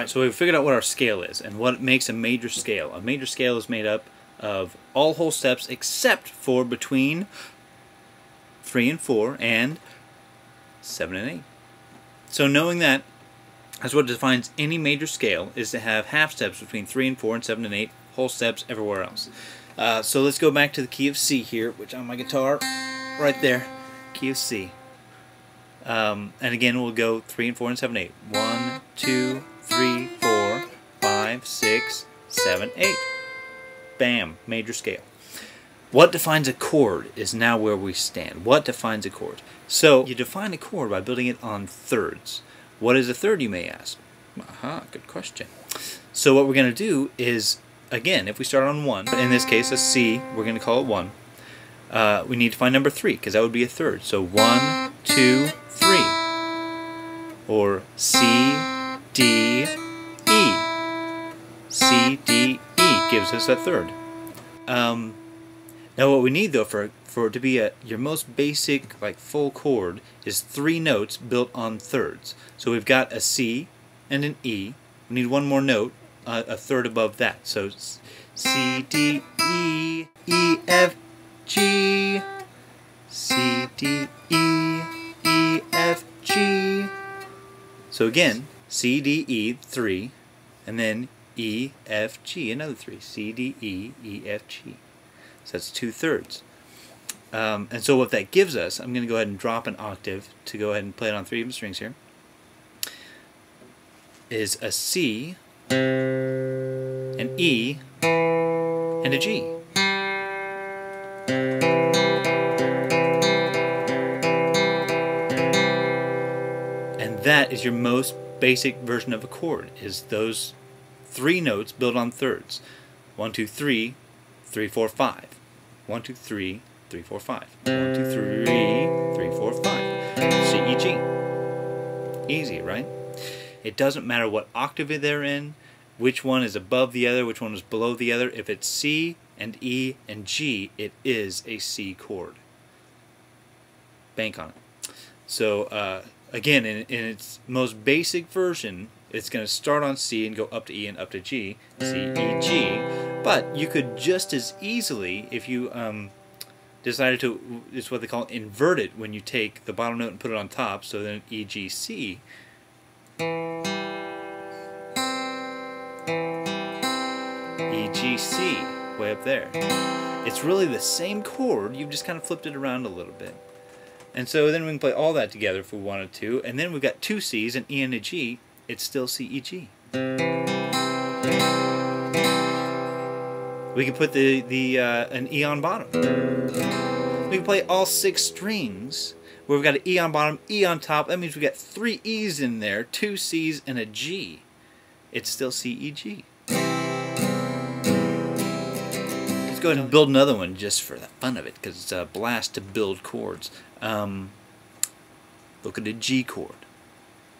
Alright, so we've figured out what our scale is and what makes a major scale. A major scale is made up of all whole steps except for between 3 and 4 and 7 and 8. So knowing that, that's what defines any major scale, is to have half steps between 3 and 4 and 7 and 8, whole steps everywhere else. So let's go back to the key of C here, which on my guitar, right there, key of C. And again, we'll go 3 and 4 and 7 and 8. 1, 2, 3, 4, 5, 6, 7, 8. Bam, major scale. What defines a chord is now where we stand. What defines a chord? So you define a chord by building it on thirds. What is a third, you may ask? Aha, good question. So what we're going to do is, again, if we start on 1, in this case a C, we're going to call it 1. We need to find number 3, because that would be a third. So 1, 2, 3. Or C, D, E. C, D, E gives us a third. Now what we need though for it to be your most basic, like, full chord is 3 notes built on thirds. So we've got a C and an E. We need one more note, a third above that. So C, D, E, E, F, G, C, D, E, E, F, G. So again, C, D, E, 3, and then E, F, G, another 3. C, D, E, E, F, G. So that's 2 thirds. And so what that gives us, I'm going to go ahead and drop an octave to go ahead and play it on 3 even strings here, is a C, an E, and a G. And that is your most basic version of a chord, is those 3 notes built on thirds. 1, 2, 3, 3, 4, 5. 1, 2, 3, 3, 4, 5. 1, 2, 3, 3, 4, 5. C, E, G. Easy, right? It doesn't matter what octave they're in, which one is above the other, which one is below the other. If it's C and E and G, it is a C chord. Bank on it. So again, in its most basic version, it's going to start on C and go up to E and up to G, C, E, G. But you could just as easily, if you decided to, it's what they call invert it, when you take the bottom note and put it on top, so then E, G, C. E, G, C, way up there. It's really the same chord, you've just kind of flipped it around a little bit. And so then we can play all that together if we wanted to, and then we've got 2 C's, an E and a G. It's still C, E, G. We can put an E on bottom. We can play all 6 strings where we've got an E on bottom, E on top. That means we've got 3 E's in there, 2 C's, and a G. It's still C, E, G. Let's go ahead and build another one just for the fun of it, because it's a blast to build chords. Look at a G chord.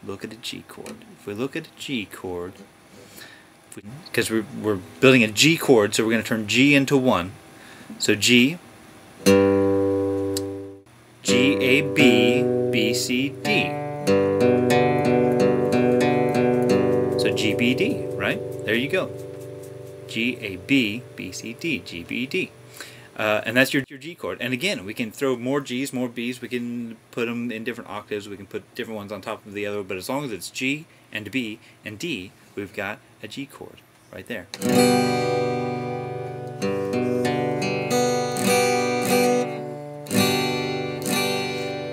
Look at a G chord. If we look at a G chord, because we're building a G chord, so we're going to turn G into 1. So G, G, A, B, B, C, D. So G, B, D, right? There you go. G, A, B, B, C, D, G, B, D. And that's your G chord. And again, we can throw more G's, more B's. We can put them in different octaves. We can put different ones on top of the other. But as long as it's G and B and D, we've got a G chord right there.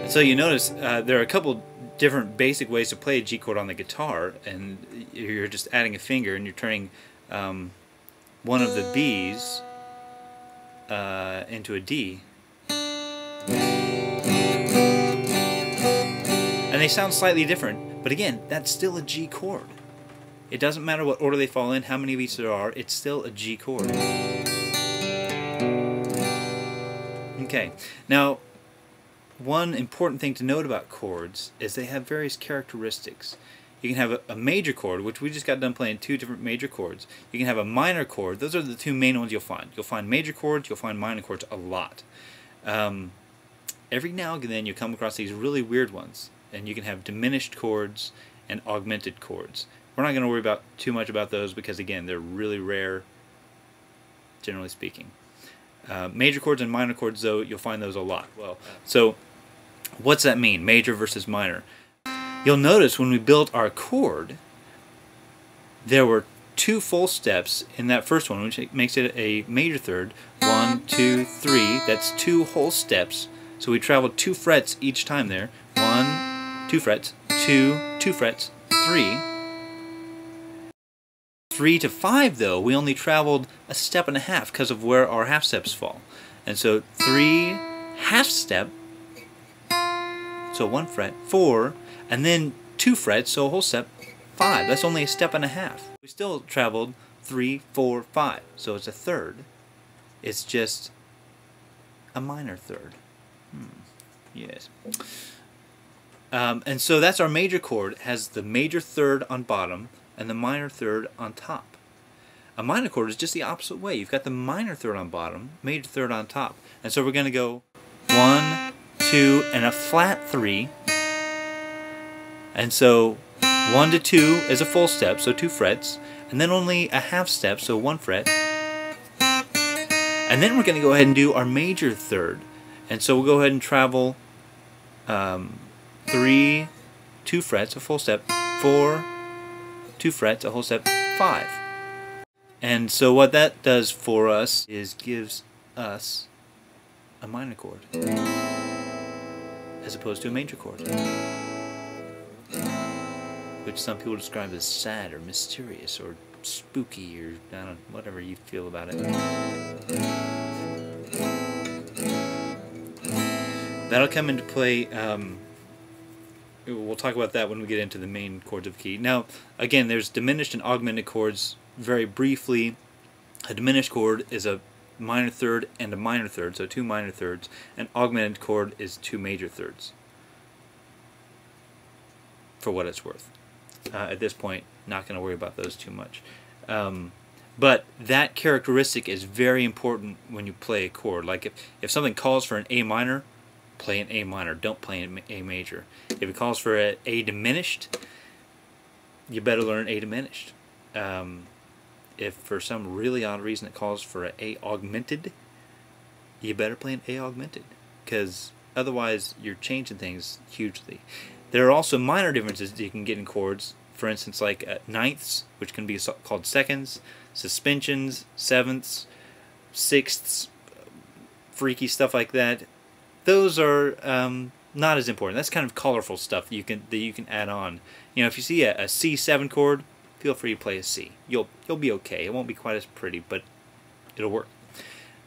And so you notice there are a couple different basic ways to play a G chord on the guitar. And you're just adding a finger and you're turning one of the B's into a D, and they sound slightly different, but again, that's still a G chord. It doesn't matter what order they fall in, how many of each there are, it's still a G chord. Okay, now one important thing to note about chords is they have various characteristics. You can have a major chord, which we just got done playing 2 different major chords. You can have a minor chord. Those are the 2 main ones you'll find. You'll find major chords, you'll find minor chords a lot. Every now and then you come across these really weird ones, and you can have diminished chords and augmented chords. We're not going to worry too much about those because, again, they're really rare, generally speaking. Major chords and minor chords, though, you'll find those a lot. Well, so what's that mean, major versus minor? You'll notice when we built our chord, there were 2 full steps in that first one, which makes it a major third. 1, 2, 3. That's 2 whole steps. So we traveled 2 frets each time there. 1, 2 frets, 2, 2 frets, 3. 3 to 5, though, we only traveled a step and a half because of where our half steps fall. And so 3 half step, so 1 fret, 4, and then 2 frets, so a whole step, 5. That's only a step and a half. We still traveled 3, 4, 5, so it's a third. It's just a minor third. Yes. And so that's our major chord. It has the major third on bottom and the minor third on top. A minor chord is just the opposite way. You've got the minor third on bottom, major third on top. And so we're going to go 1, 2, and a flat 3. And so 1 to 2 is a full step, so 2 frets, and then only a half step, so 1 fret. And then we're going to go ahead and do our major third. And so we'll go ahead and travel 3, 2 frets, a full step, 4, 2 frets, a whole step, 5. And so what that does for us is gives us a minor chord as opposed to a major chord, which some people describe as sad or mysterious or spooky or I don't know, whatever you feel about it. That'll come into play. We'll talk about that when we get into the main chords of key. Now, again, there's diminished and augmented chords. Very briefly, a diminished chord is a minor third and a minor third, so 2 minor thirds. An augmented chord is 2 major thirds, for what it's worth. At this point, not going to worry about those too much. But that characteristic is very important when you play a chord. Like if something calls for an A minor, play an A minor, don't play an A major. If it calls for an A diminished, you better learn A diminished. If for some really odd reason it calls for an A augmented, you better play an A augmented, because otherwise you're changing things hugely. There are also minor differences that you can get in chords. For instance, like ninths, which can be called seconds, suspensions, sevenths, sixths, freaky stuff like that. Those are not as important. That's kind of colorful stuff that you can add on. You know, if you see a C7 chord, feel free to play a C. You'll be okay. It won't be quite as pretty, but it'll work.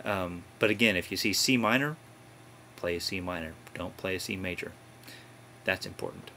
But again, if you see C minor, play a C minor. Don't play a C major. That's important.